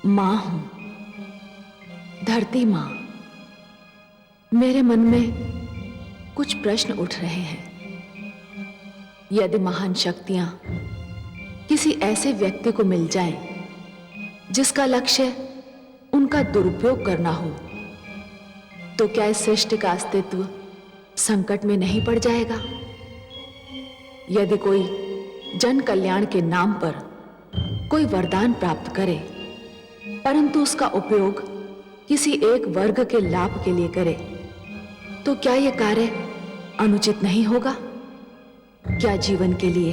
मां हूं, धरती मां। मेरे मन में कुछ प्रश्न उठ रहे हैं। यदि महान शक्तियां किसी ऐसे व्यक्ति को मिल जाएं, जिसका लक्ष्य उनका दुरुपयोग करना हो, तो क्या इस सृष्टि का अस्तित्व संकट में नहीं पड़ जाएगा? यदि कोई जन कल्याण के नाम पर कोई वरदान प्राप्त करे, परंतु उसका उपयोग किसी एक वर्ग के लाभ के लिए करे, तो क्या यह कार्य अनुचित नहीं होगा? क्या जीवन के लिए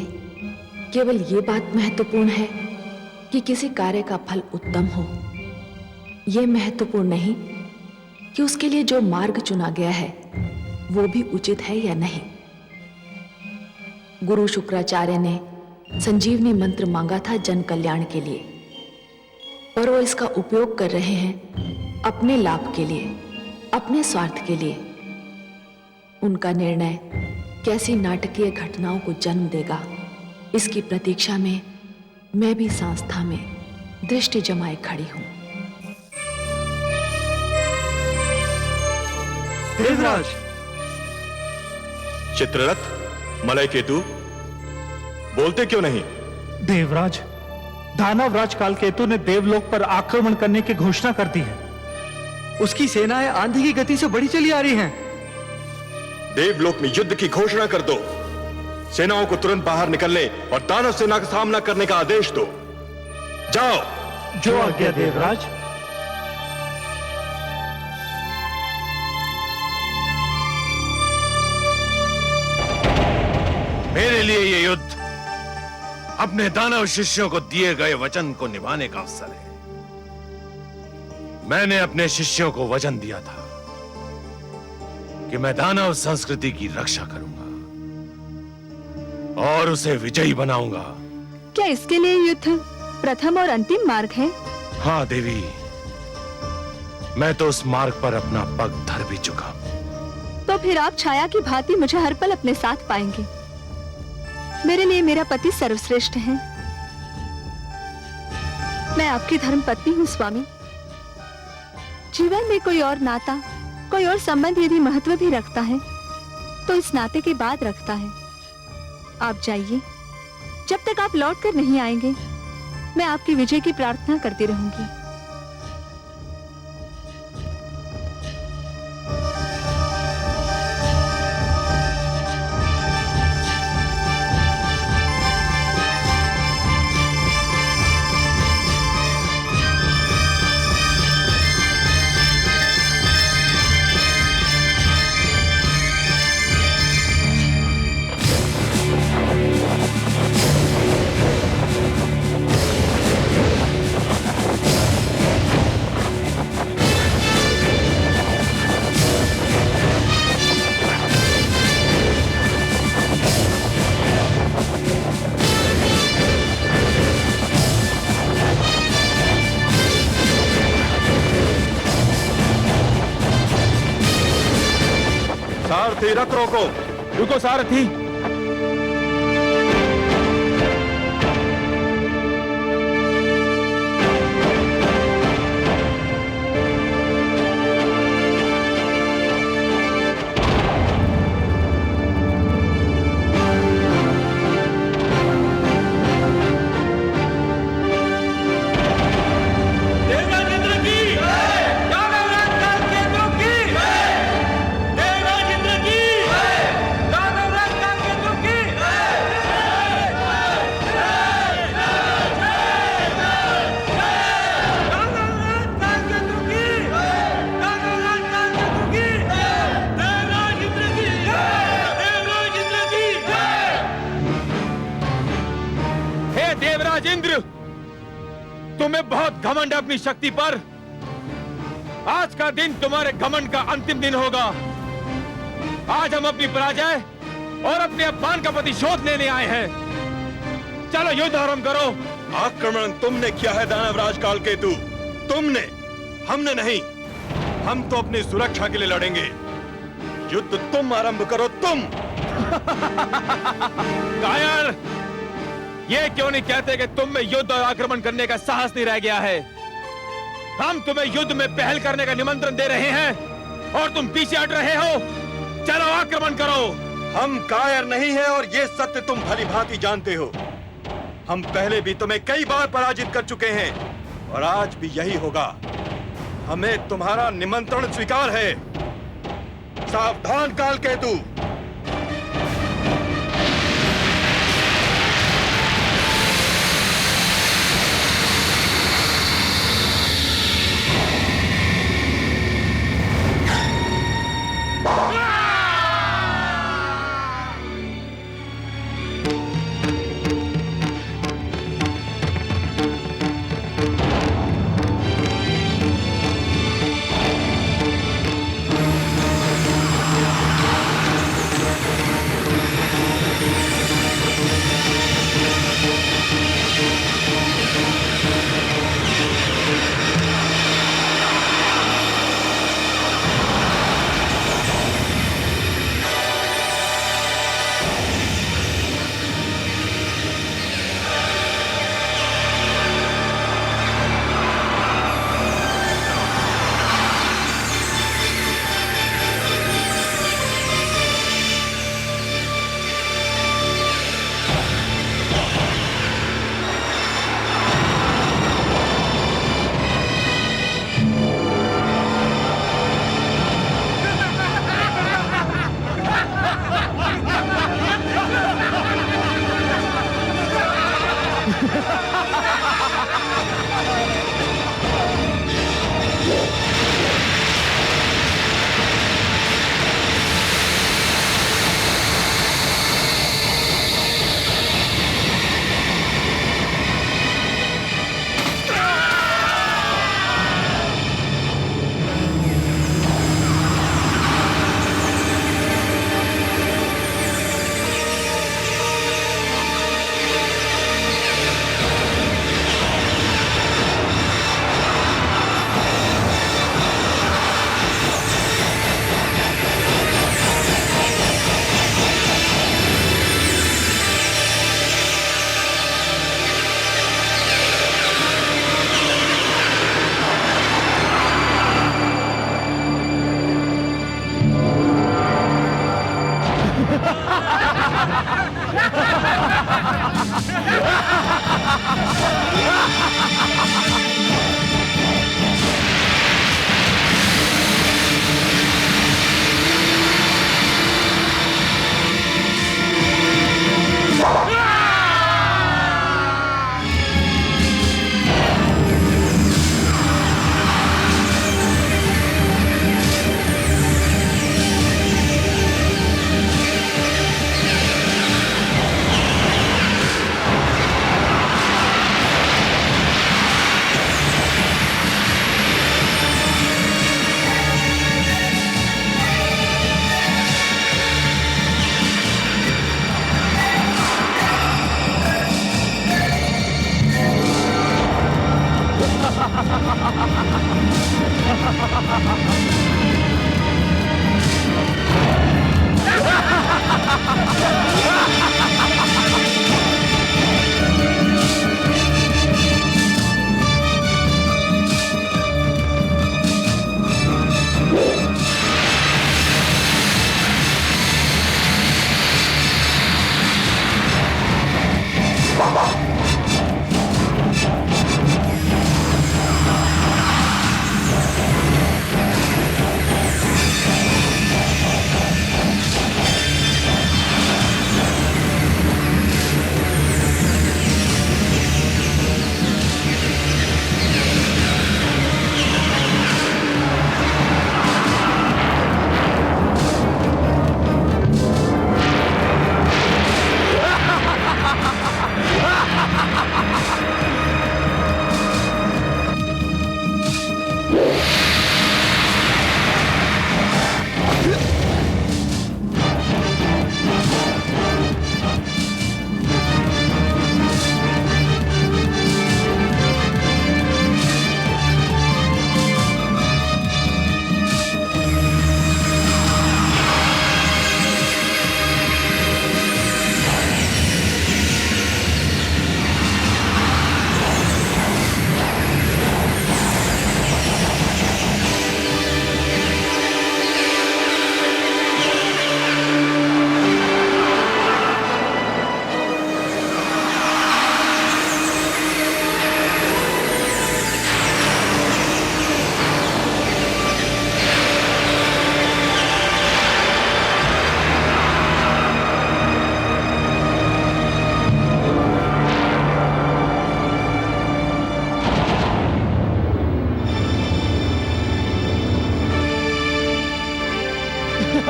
केवल यह बात महत्वपूर्ण है कि किसी कार्य का फल उत्तम हो? यह महत्वपूर्ण नहीं कि उसके लिए जो मार्ग चुना गया है वो भी उचित है या नहीं। गुरु शुक्राचार्य ने संजीवनी मंत्र मांगा था जन कल्याण के लिए, पर वो इसका उपयोग कर रहे हैं अपने लाभ के लिए, अपने स्वार्थ के लिए। उनका निर्णय कैसी नाटकीय घटनाओं को जन्म देगा, इसकी प्रतीक्षा में मैं भी संस्था में दृष्टि जमाए खड़ी हूं। देवराज! चित्ररथ, मलय केतु, बोलते क्यों नहीं? देवराज, दानवराज कालकेतु ने देवलोक पर आक्रमण करने की घोषणा कर दी है। उसकी सेनाएं आंधी की गति से बढ़ी चली आ रही हैं। देवलोक में युद्ध की घोषणा कर दो। सेनाओं को तुरंत बाहर निकलने और दानव सेना का सामना करने का आदेश दो। जाओ। जो आज्ञा देवराज। मेरे लिए ये युद्ध अपने दानव शिष्यों को दिए गए वचन को निभाने का अवसर है। मैंने अपने शिष्यों को वचन दिया था कि मैं दानव संस्कृति की रक्षा करूंगा और उसे विजयी बनाऊंगा। क्या इसके लिए युद्ध प्रथम और अंतिम मार्ग है? हाँ देवी, मैं तो उस मार्ग पर अपना पग धर भी चुका। तो फिर आप छाया की भांति मुझे हर पल अपने साथ पाएंगे। मेरे लिए मेरा पति सर्वश्रेष्ठ है। मैं आपकी धर्म पत्नी हूँ स्वामी। जीवन में कोई और नाता, कोई और संबंध यदि महत्व भी रखता है, तो इस नाते के बाद रखता है। आप जाइए। जब तक आप लौट कर नहीं आएंगे, मैं आपकी विजय की प्रार्थना करती रहूंगी। सारथी, रथ रोको। रुको सारथी। तुम्हें बहुत घमंड है अपनी शक्ति पर। आज का दिन तुम्हारे घमंड का अंतिम दिन होगा। आज हम अपनी पराजय और अपने अपमान का प्रतिशोध लेने आए हैं। चलो युद्ध आरंभ करो। आक्रमण तुमने किया है दानवराज कालकेतु, तुमने, हमने नहीं। हम तो अपनी सुरक्षा के लिए लड़ेंगे। युद्ध तुम आरंभ करो, तुम। कायर, ये क्यों नहीं कहते कि तुम में युद्ध और आक्रमण करने का साहस नहीं रह गया है? हम तुम्हें युद्ध में पहल करने का निमंत्रण दे रहे हैं और तुम पीछे हट रहे हो। चलो आक्रमण करो। हम कायर नहीं है और ये सत्य तुम भली भांति जानते हो। हम पहले भी तुम्हें कई बार पराजित कर चुके हैं और आज भी यही होगा। हमें तुम्हारा निमंत्रण स्वीकार है। सावधान कालकेतु।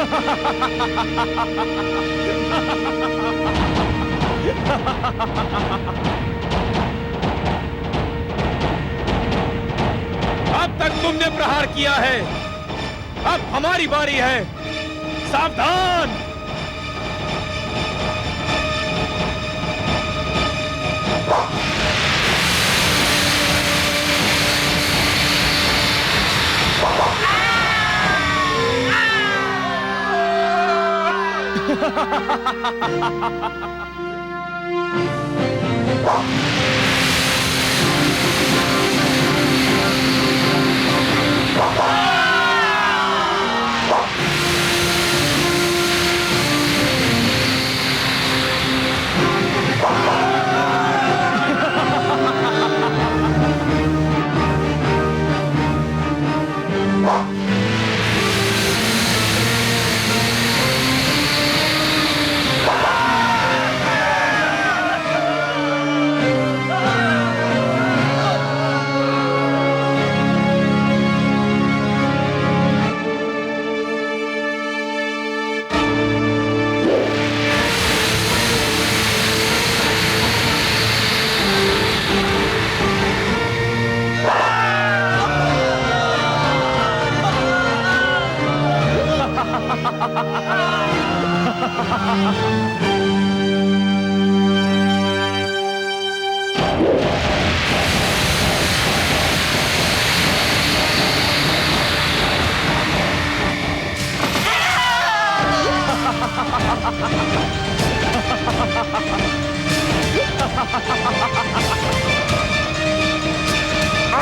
अब तक तुमने प्रहार किया है, अब हमारी बारी है। सावधान!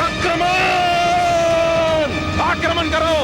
आक्रमण! आक्रमण करो!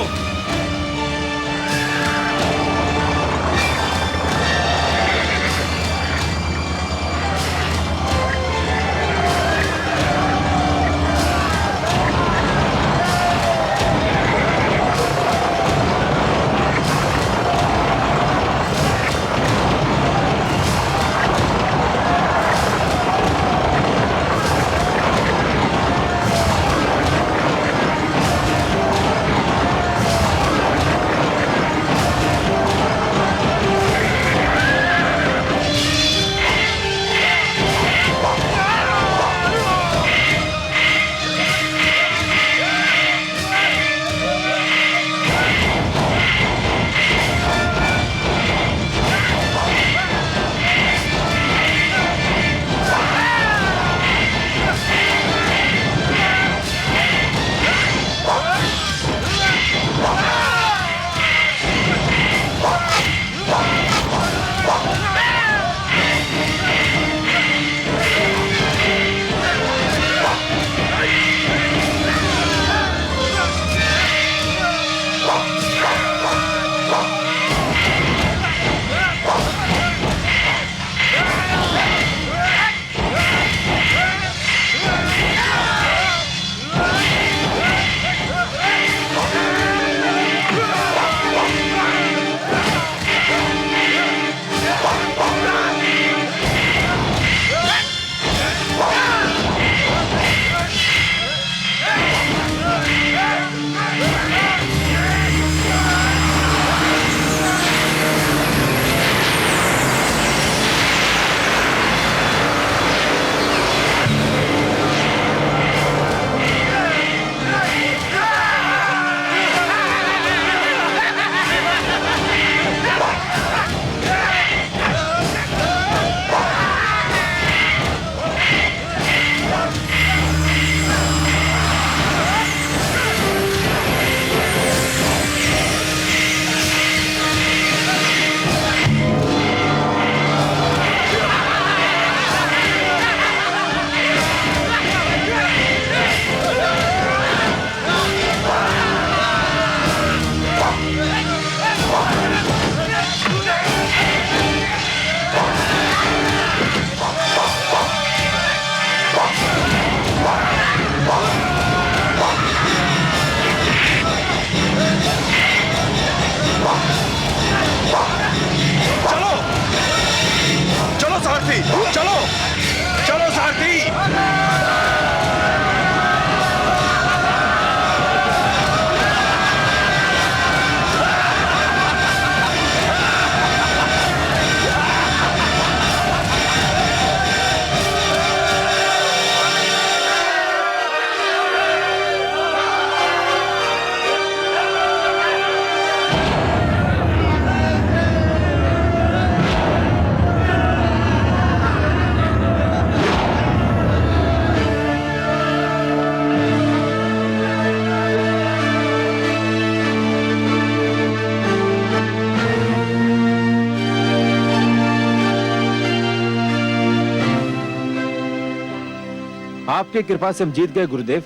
आपकी कृपा से हम जीत गए गुरुदेव।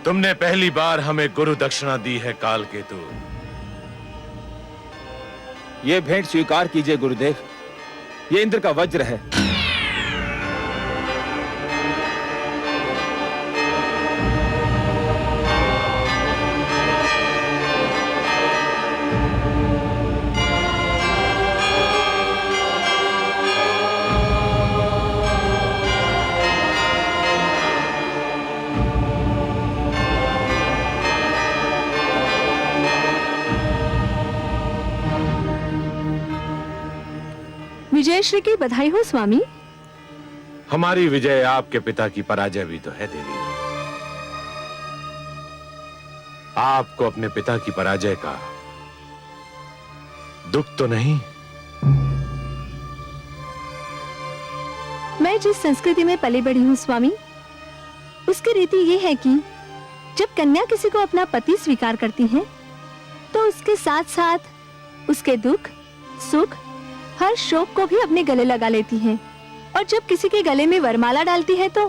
तुमने पहली बार हमें गुरु दक्षिणा दी है कालकेतु। ये भेंट स्वीकार कीजिए गुरुदेव, ये इंद्र का वज्र है। विजय श्री की बधाई हो स्वामी। हमारी विजय आपके पिता की पराजय भी तो है देवी। आपको अपने पिता की पराजय का दुख तो नहीं? मैं जिस संस्कृति में पली बढ़ी हूँ स्वामी, उसकी रीति ये है कि जब कन्या किसी को अपना पति स्वीकार करती है तो उसके साथ साथ उसके दुख, सुख, हर शोक को भी अपने गले लगा लेती है। और जब किसी के गले में वरमाला डालती है तो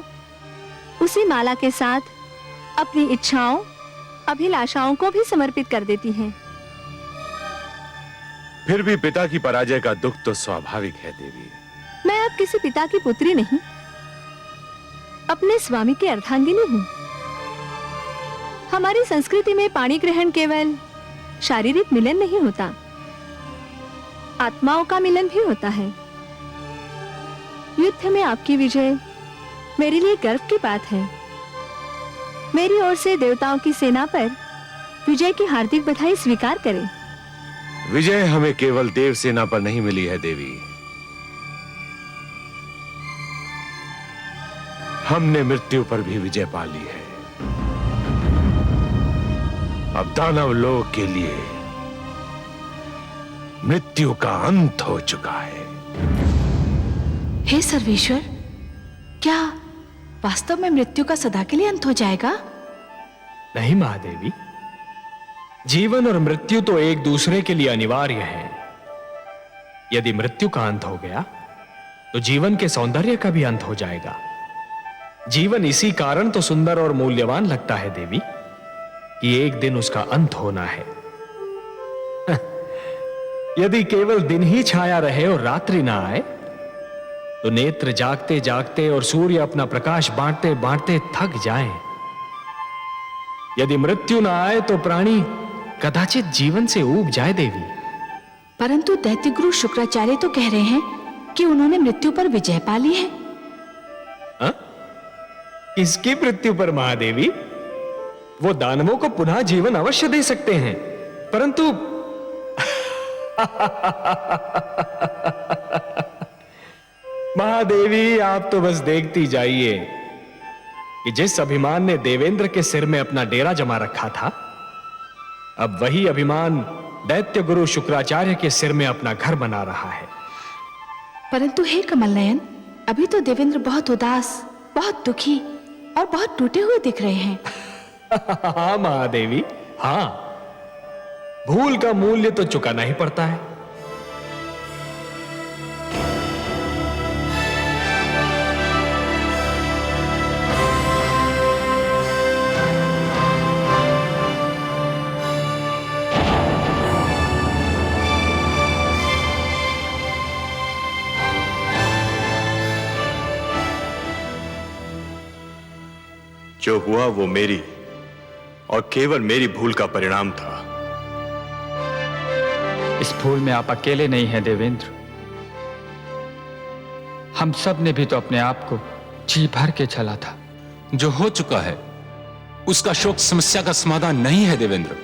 उसी माला के साथ अपनी इच्छाओं, अभिलाषाओं को भी समर्पित कर देती है। फिर भी पिता की पराजय का दुख तो स्वाभाविक है देवी। मैं अब किसी पिता की पुत्री नहीं, अपने स्वामी की अर्धांगिनी हूँ। हमारी संस्कृति में पाणी ग्रहण केवल शारीरिक मिलन नहीं होता, आत्माओं का मिलन भी होता है। युद्ध में आपकी विजय मेरे लिए गर्व की बात है। मेरी ओर से देवताओं की सेना पर विजय की हार्दिक बधाई स्वीकार करें। विजय हमें केवल देव सेना पर नहीं मिली है देवी, हमने मृत्यु पर भी विजय पा ली है। अब दानव लोक के लिए मृत्यु का अंत हो चुका है। हे सर्वेश्वर, क्या वास्तव में मृत्यु का सदा के लिए अंत हो जाएगा? नहीं महादेवी, जीवन और मृत्यु तो एक दूसरे के लिए अनिवार्य है। यदि मृत्यु का अंत हो गया तो जीवन के सौंदर्य का भी अंत हो जाएगा। जीवन इसी कारण तो सुंदर और मूल्यवान लगता है देवी कि एक दिन उसका अंत होना है। यदि केवल दिन ही छाया रहे और रात्रि ना आए तो नेत्र जागते जागते और सूर्य अपना प्रकाश बांटते बांटते थक जाएं। यदि मृत्यु ना आए तो प्राणी कदाचित जीवन से ऊब जाए देवी। परंतु दैत्य गुरु शुक्राचार्य तो कह रहे हैं कि उन्होंने मृत्यु पर विजय पा ली है। किसकी मृत्यु पर महादेवी? वो दानवों को पुनः जीवन अवश्य दे सकते हैं, परंतु महादेवी आप तो बस देखती जाइए कि जिस अभिमान ने देवेंद्र के सिर में अपना डेरा जमा रखा था, अब वही अभिमान दैत्य गुरु शुक्राचार्य के सिर में अपना घर बना रहा है। परंतु हे कमल नयन, अभी तो देवेंद्र बहुत उदास, बहुत दुखी और बहुत टूटे हुए दिख रहे हैं। हाँ महादेवी, हाँ, भूल का मूल्य तो चुकाना ही पड़ता है। जो हुआ वो मेरी और केवल मेरी भूल का परिणाम था। इस भूल में आप अकेले नहीं हैं देवेंद्र। हम सब ने भी तो अपने आप को जी भर के छला था। जो हो चुका है उसका शोक समस्या का समाधान नहीं है देवेंद्र।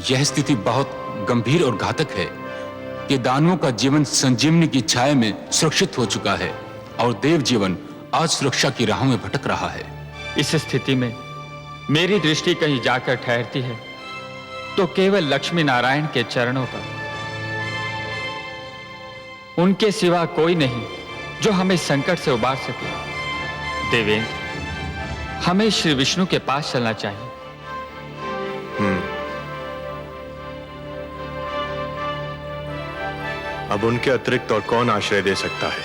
यह स्थिति बहुत गंभीर और घातक है कि दानवों का जीवन संजीवनी की छाया में सुरक्षित हो चुका है और देव जीवन आज सुरक्षा की राहों में भटक रहा है। इस स्थिति में मेरी दृष्टि कहीं जाकर ठहरती है तो केवल लक्ष्मी नारायण के चरणों पर। उनके सिवा कोई नहीं जो हमें संकट से उबार सके। देवेंद्र, हमें श्री विष्णु के पास चलना चाहिए। अब उनके अतिरिक्त और कौन आश्रय दे सकता है?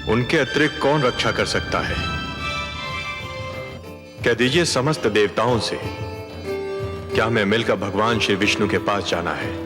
उनके अतिरिक्त कौन रक्षा कर सकता है? कह दीजिए समस्त देवताओं से, क्या हमें मिलकर भगवान श्री विष्णु के पास जाना है?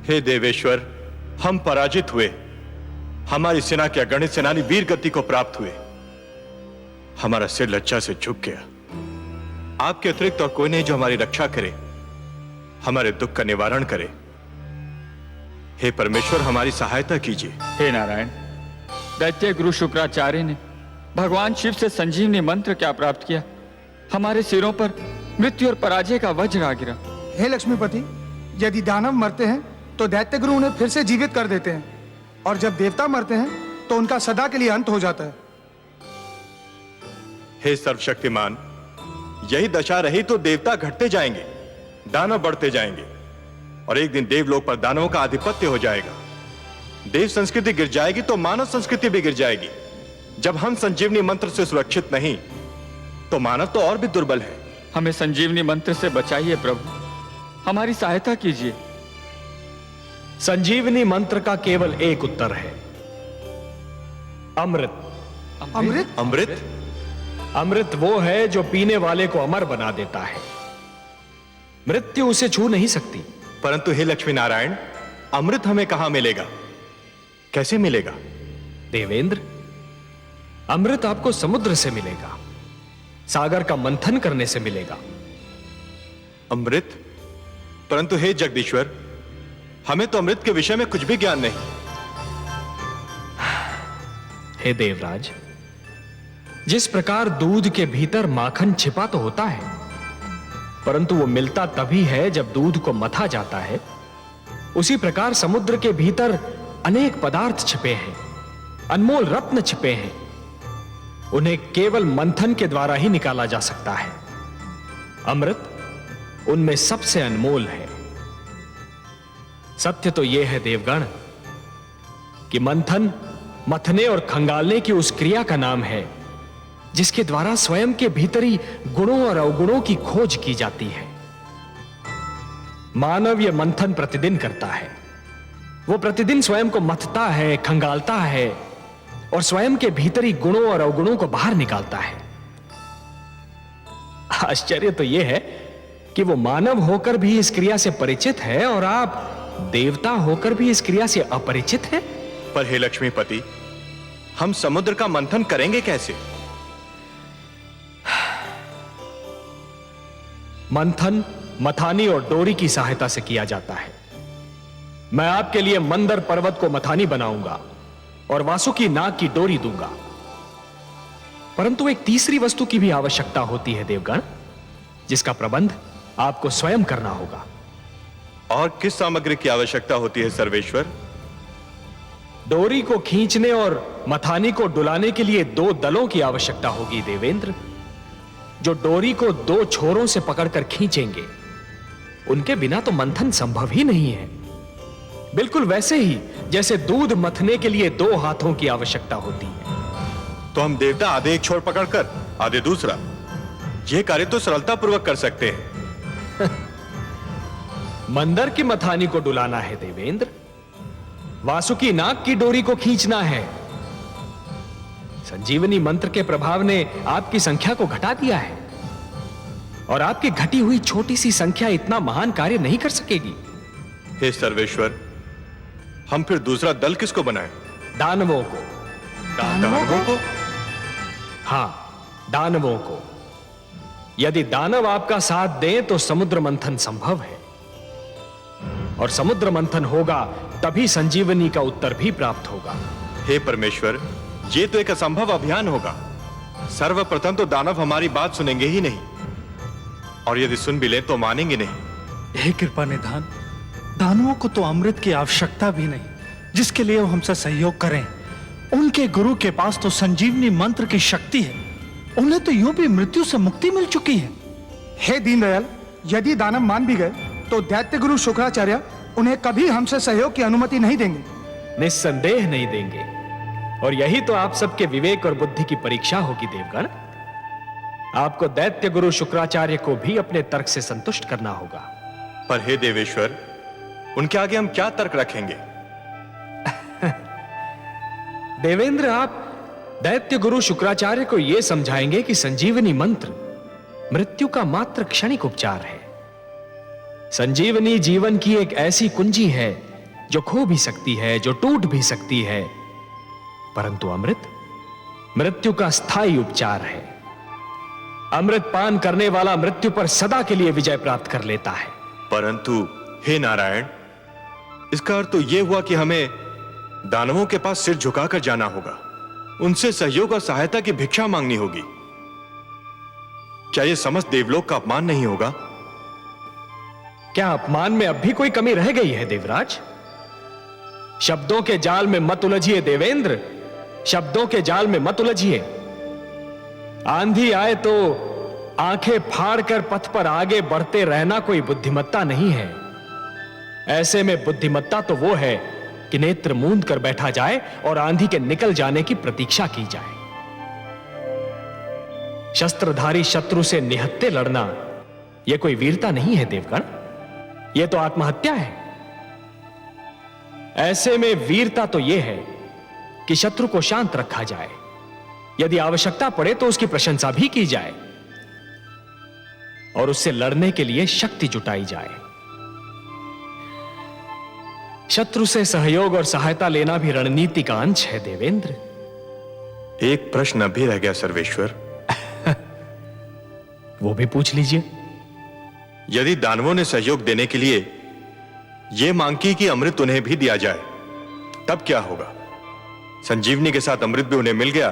हे देवेश्वर, हम पराजित हुए। हमारी सेना के अगणित सेनानी वीर गति को प्राप्त हुए। हमारा सिर लज्जा से झुक गया। आपके अतिरिक्त और कोई नहीं जो हमारी रक्षा करे, हमारे दुख का निवारण करे। हे परमेश्वर, हमारी सहायता कीजिए। हे नारायण, दैत्य गुरु शुक्राचार्य ने भगवान शिव से संजीवनी मंत्र क्या प्राप्त किया? हमारे सिरों पर मृत्यु और पराजय का वज्र आ गिरा। हे लक्ष्मीपति, यदि दानव मरते हैं तो दैत्य गुरु उन्हें फिर से जीवित कर देते हैं, और जब देवता मरते हैं तो उनका सदा के लिए अंत हो जाता है। हे सर्वशक्तिमान, यही दशा रही तो देवता घटते जाएंगे, दानव बढ़ते जाएंगे, और एक दिन देवलोक पर दानवों का आधिपत्य हो जाएगा। देव संस्कृति गिर जाएगी तो मानव संस्कृति भी गिर जाएगी। जब हम संजीवनी मंत्र से सुरक्षित नहीं, तो मानव तो और भी दुर्बल है। हमें संजीवनी मंत्र से बचाइए प्रभु, हमारी सहायता कीजिए। संजीवनी मंत्र का केवल एक उत्तर है, अमृत। अमृत? अमृत? अमृत वो है जो पीने वाले को अमर बना देता है। मृत्यु उसे छू नहीं सकती। परंतु हे लक्ष्मी नारायण, अमृत हमें कहां मिलेगा, कैसे मिलेगा? देवेंद्र, अमृत आपको समुद्र से मिलेगा, सागर का मंथन करने से मिलेगा। अमृत? परंतु हे जगदीश्वर, हमें तो अमृत के विषय में कुछ भी ज्ञान नहीं। हे देवराज, जिस प्रकार दूध के भीतर माखन छिपा तो होता है, परंतु वो मिलता तभी है जब दूध को मथा जाता है, उसी प्रकार समुद्र के भीतर अनेक पदार्थ छिपे हैं, अनमोल रत्न छिपे हैं। उन्हें केवल मंथन के द्वारा ही निकाला जा सकता है। अमृत उनमें सबसे अनमोल है। सत्य तो यह है देवगण कि मंथन मथने और खंगालने की उस क्रिया का नाम है जिसके द्वारा स्वयं के भीतरी गुणों और अवगुणों की खोज की जाती है। मानव यह मंथन प्रतिदिन करता है। वो प्रतिदिन स्वयं को मथता है, खंगालता है और स्वयं के भीतरी गुणों और अवगुणों को बाहर निकालता है। आश्चर्य तो यह है कि वो मानव होकर भी इस क्रिया से परिचित है और आप देवता होकर भी इस क्रिया से अपरिचित हैं। पर हे लक्ष्मीपति, हम समुद्र का मंथन करेंगे कैसे? मंथन मथानी और डोरी की सहायता से किया जाता है। मैं आपके लिए मंदर पर्वत को मथानी बनाऊंगा और वासुकी नाग की डोरी दूंगा। परंतु एक तीसरी वस्तु की भी आवश्यकता होती है देवगण, जिसका प्रबंध आपको स्वयं करना होगा। और किस सामग्री की आवश्यकता होती है सर्वेश्वर? डोरी को खींचने और मथानी को डुलाने के लिए 2 दलों की आवश्यकता होगी देवेंद्र, जो डोरी को 2 छोरों से पकड़कर खींचेंगे। उनके बिना तो मंथन संभव ही नहीं है। बिल्कुल वैसे ही जैसे दूध मथने के लिए 2 हाथों की आवश्यकता होती है। तो हम देवता आधे एक छोर पकड़कर आधे दूसरा, यह कार्य तो सरलता पूर्वक कर सकते हैं। मंदर की मथानी को डुलाना है देवेंद्र, वासुकी नाग की डोरी को खींचना है। संजीवनी मंत्र के प्रभाव ने आपकी संख्या को घटा दिया है और आपकी घटी हुई छोटी सी संख्या इतना महान कार्य नहीं कर सकेगी। हे सर्वेश्वर, हम फिर दूसरा दल किसको बनाएं? दानवों को। दानवों को? हां, दानवों को। यदि दानव आपका साथ दें तो समुद्र मंथन संभव है, और समुद्र मंथन होगा तभी संजीवनी का उत्तर भी प्राप्त होगा। हे परमेश्वर, ये तो एक असंभव अभियान होगा। सर्वप्रथम तो दानव हमारी बात सुनेंगे ही नहीं, और यदि सुन भी ले तो मानेंगे नहीं। हे कृपा निधान, दानवों को तो अमृत की आवश्यकता भी नहीं जिसके लिए वो हमसे सहयोग करें। उनके गुरु के पास तो संजीवनी मंत्र की शक्ति है, उन्हें तो यूं भी मृत्यु से मुक्ति मिल चुकी है। हे दीनदयाल, यदि दानव मान भी गए तो दैत्य गुरु शुक्राचार्य उन्हें कभी हमसे सहयोग की अनुमति नहीं देंगे। निस्संदेह नहीं देंगे, और यही तो आप सबके विवेक और बुद्धि की परीक्षा होगी देवगण। आपको दैत्य गुरु शुक्राचार्य को भी अपने तर्क से संतुष्ट करना होगा। पर हे देवेश्वर, उनके आगे हम क्या तर्क रखेंगे? देवेंद्र, आप दैत्य गुरु शुक्राचार्य को यह समझाएंगे कि संजीवनी मंत्र मृत्यु का मात्र क्षणिक उपचार है। संजीवनी जीवन की एक ऐसी कुंजी है जो खो भी सकती है, जो टूट भी सकती है, परंतु अमृत मृत्यु का स्थायी उपचार है। अमृत पान करने वाला मृत्यु पर सदा के लिए विजय प्राप्त कर लेता है। परंतु हे नारायण, इसका अर्थ तो यह हुआ कि हमें दानवों के पास सिर झुकाकर जाना होगा, उनसे सहयोग और सहायता की भिक्षा मांगनी होगी। क्या यह समस्त देवलोक का अपमान नहीं होगा? क्या अपमान में अब भी कोई कमी रह गई है देवराज? शब्दों के जाल में मत उलझिए देवेंद्र, शब्दों के जाल में मत उलझिए। आंधी आए तो आंखें फाड़कर पथ पर आगे बढ़ते रहना कोई बुद्धिमत्ता नहीं है। ऐसे में बुद्धिमत्ता तो वो है कि नेत्र मूंद कर बैठा जाए और आंधी के निकल जाने की प्रतीक्षा की जाए। शस्त्रधारी शत्रु से निहत्थे लड़ना यह कोई वीरता नहीं है देवगण, यह तो आत्महत्या है। ऐसे में वीरता तो यह है कि शत्रु को शांत रखा जाए, यदि आवश्यकता पड़े तो उसकी प्रशंसा भी की जाए और उससे लड़ने के लिए शक्ति जुटाई जाए। शत्रु से सहयोग और सहायता लेना भी रणनीति का अंश है देवेंद्र। एक प्रश्न अभी रह गया सर्वेश्वर। वो भी पूछ लीजिए। यदि दानवों ने सहयोग देने के लिए यह मांग की कि अमृत उन्हें भी दिया जाए, तब क्या होगा? संजीवनी के साथ अमृत भी उन्हें मिल गया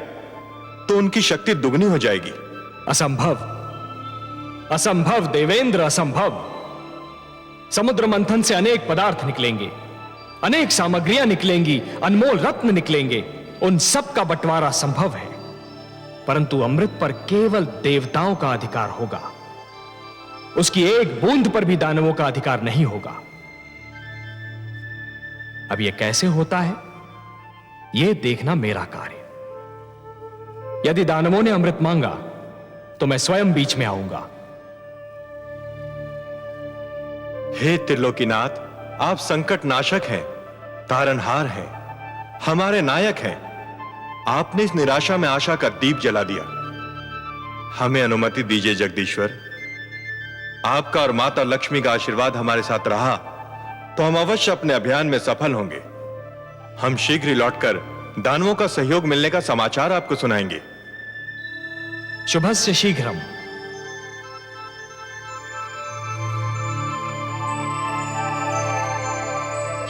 तो उनकी शक्ति दुगनी हो जाएगी। असंभव, असंभव देवेंद्र, असंभव। समुद्र मंथन से अनेक पदार्थ निकलेंगे, अनेक सामग्रियां निकलेंगी, अनमोल रत्न निकलेंगे, उन सब का बंटवारा संभव है, परंतु अमृत पर केवल देवताओं का अधिकार होगा। उसकी एक बूंद पर भी दानवों का अधिकार नहीं होगा। अब यह कैसे होता है, यह देखना मेरा कार्य। यदि दानवों ने अमृत मांगा तो मैं स्वयं बीच में आऊंगा। हे त्रिलोकीनाथ, आप संकट नाशक हैं, तारनहार हैं, हमारे नायक हैं। आपने इस निराशा में आशा का दीप जला दिया। हमें अनुमति दीजिए जगदीश्वर। आपका और माता लक्ष्मी का आशीर्वाद हमारे साथ रहा तो हम अवश्य अपने अभियान में सफल होंगे। हम शीघ्र ही लौटकर दानवों का सहयोग मिलने का समाचार आपको सुनाएंगे। शुभस्य शीघ्रम।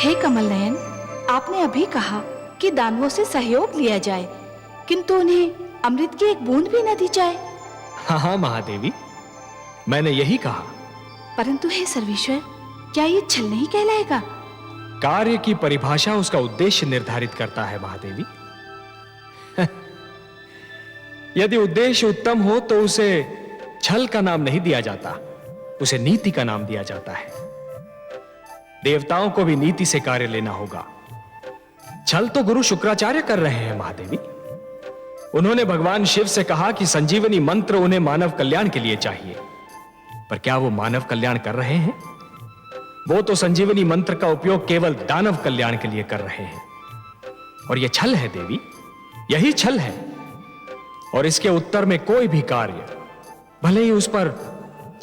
हे कमल नयन, आपने अभी कहा कि दानवों से सहयोग लिया जाए, किंतु उन्हें अमृत की एक बूंद भी न दी जाए। हाँ महादेवी, मैंने यही कहा। परंतु हे सर्वेश्वर, क्या ये छल नहीं कहलाएगा? कार्य की परिभाषा उसका उद्देश्य निर्धारित करता है महादेवी। यदि उद्देश्य उत्तम हो तो उसे छल का नाम नहीं दिया जाता, उसे नीति का नाम दिया जाता है। देवताओं को भी नीति से कार्य लेना होगा। छल तो गुरु शुक्राचार्य कर रहे हैं महादेवी। उन्होंने भगवान शिव से कहा कि संजीवनी मंत्र उन्हें मानव कल्याण के लिए चाहिए, पर क्या वो मानव कल्याण कर रहे हैं? वो तो संजीवनी मंत्र का उपयोग केवल दानव कल्याण के लिए कर रहे हैं, और यह छल है देवी, यही छल है। और इसके उत्तर में कोई भी कार्य, भले ही उस पर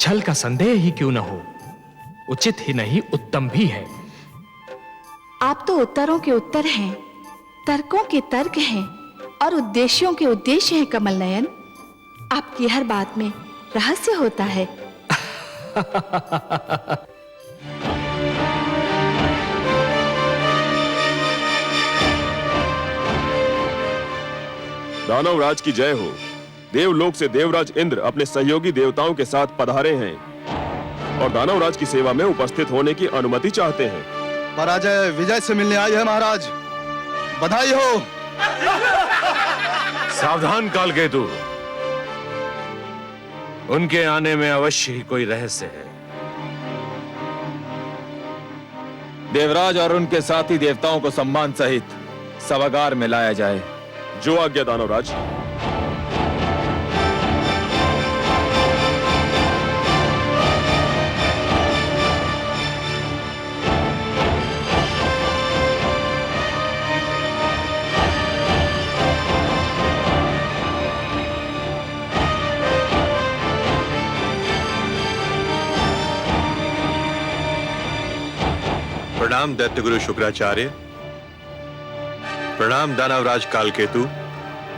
छल का संदेह ही क्यों न हो, उचित ही नहीं उत्तम भी है। आप तो उत्तरों के उत्तर हैं, तर्कों के तर्क हैं और उद्देश्यों के उद्देश्य हैं कमल नयन। आपकी हर बात में रहस्य होता है। दानवराज की जय हो। देवलोक से देवराज इंद्र अपने सहयोगी देवताओं के साथ पधारे हैं और दानवराज की सेवा में उपस्थित होने की अनुमति चाहते हैं। पराजय विजय से मिलने आई है महाराज, बधाई हो। सावधान कालकेतु, उनके आने में अवश्य ही कोई रहस्य है। देवराज और उनके साथी देवताओं को सम्मान सहित सभागार में लाया जाए। जो आज्ञा दानवराज। प्रणाम दैत्यगुरु शुक्राचार्य। प्रणाम दानवराज कालकेतु।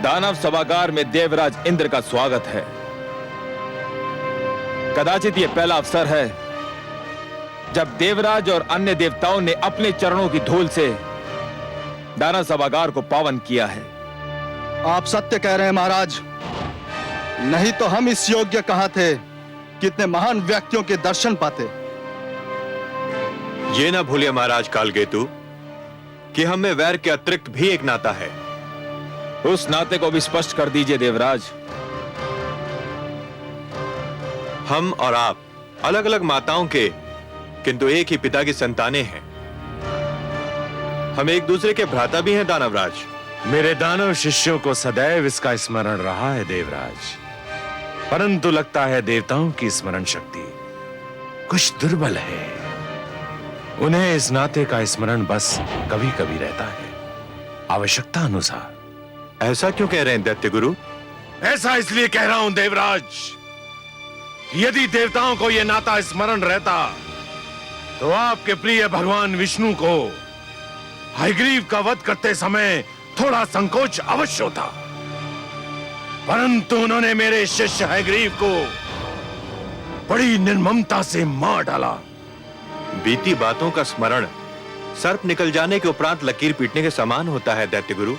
दानव सभागार में देवराज इंद्र का स्वागत है। कदाचित यह पहला अवसर है जब देवराज और अन्य देवताओं ने अपने चरणों की धूल से दानव सभागार को पावन किया है। आप सत्य कह रहे हैं महाराज, नहीं तो हम इस योग्य कहां थे, कितने महान व्यक्तियों के दर्शन पाते। ये ना भूलिए महाराज कालकेतु कि हमें वैर के अतिरिक्त भी एक नाता है। उस नाते को भी स्पष्ट कर दीजिए देवराज। हम और आप अलग अलग माताओं के किंतु एक ही पिता की संतानें हैं। हम एक दूसरे के भ्राता भी हैं दानवराज। मेरे दानव शिष्यों को सदैव इसका स्मरण रहा है देवराज, परंतु लगता है देवताओं की स्मरण शक्ति कुछ दुर्बल है। उन्हें इस नाते का स्मरण बस कभी कभी रहता है, आवश्यकता अनुसार। ऐसा क्यों कह रहे हैं दैत्य गुरु? ऐसा इसलिए कह रहा हूं देवराज, यदि देवताओं को यह नाता स्मरण रहता तो आपके प्रिय भगवान विष्णु को हयग्रीव का वध करते समय थोड़ा संकोच अवश्य होता, परंतु उन्होंने मेरे शिष्य हयग्रीव को बड़ी निर्ममता से मार डाला। बीती बातों का स्मरण सर्प निकल जाने के उपरांत लकीर पीटने के समान होता है दैत्य गुरु।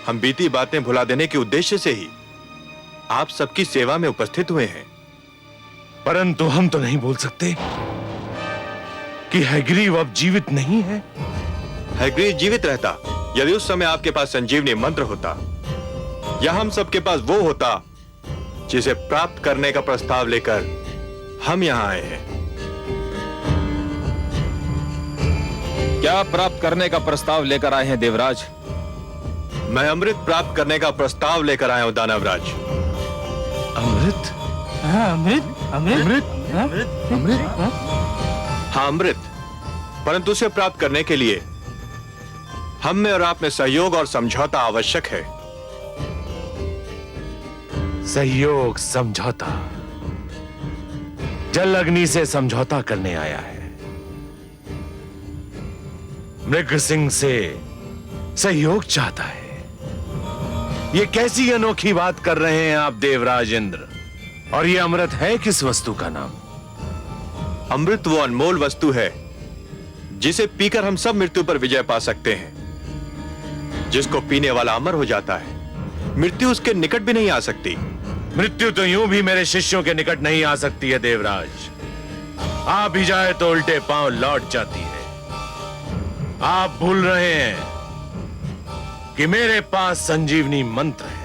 हम बीती बातें भुला देने के उद्देश्य से ही आप सबकी सेवा में उपस्थित हुए हैं। परंतु हम तो नहीं बोल सकते कि हयग्रीव अब जीवित नहीं है। हयग्रीव जीवित रहता यदि उस समय आपके पास संजीवनी मंत्र होता, या हम सबके पास वो होता जिसे प्राप्त करने का प्रस्ताव लेकर हम यहां आए हैं। क्या प्राप्त करने का प्रस्ताव लेकर आए हैं देवराज? मैं अमृत प्राप्त करने का प्रस्ताव लेकर आया हूं दानवराज। अमृत? हाँ अमृत, परंतु उसे प्राप्त करने के लिए हम में और आप में सहयोग और समझौता आवश्यक है। सहयोग, समझौता। जल अग्नि से समझौता करने आया है, मृग सिंह से सहयोग चाहता है। ये कैसी अनोखी बात कर रहे हैं आप देवराज इंद्र? और ये अमृत है किस वस्तु का नाम? अमृत वो अनमोल वस्तु है जिसे पीकर हम सब मृत्यु पर विजय पा सकते हैं। जिसको पीने वाला अमर हो जाता है, मृत्यु उसके निकट भी नहीं आ सकती। मृत्यु तो यूं भी मेरे शिष्यों के निकट नहीं आ सकती है देवराज, आ भी जाए तो उल्टे पांव लौट जाती है। आप भूल रहे हैं कि मेरे पास संजीवनी मंत्र है।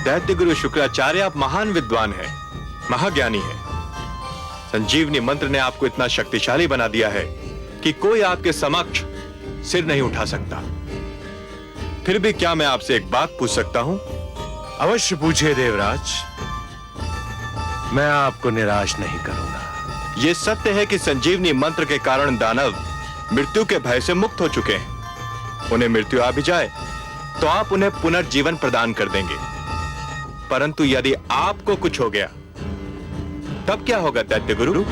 दैत्य गुरु शुक्राचार्य, आप महान विद्वान हैं, महाज्ञानी हैं। संजीवनी मंत्र ने आपको इतना शक्तिशाली बना दिया है कि कोई आपके समक्ष सिर नहीं उठा सकता। फिर भी क्या मैं आपसे एक बात पूछ सकता हूं? अवश्य पूछिए देवराज, मैं आपको निराश नहीं करूंगा। यह सत्य है कि संजीवनी मंत्र के कारण दानव मृत्यु के भय से मुक्त हो चुके हैं। उन्हें मृत्यु आ भी जाए तो आप उन्हें पुनर्जीवन प्रदान कर देंगे, परंतु यदि आपको कुछ हो गया तब क्या होगा दैत्य गुरु?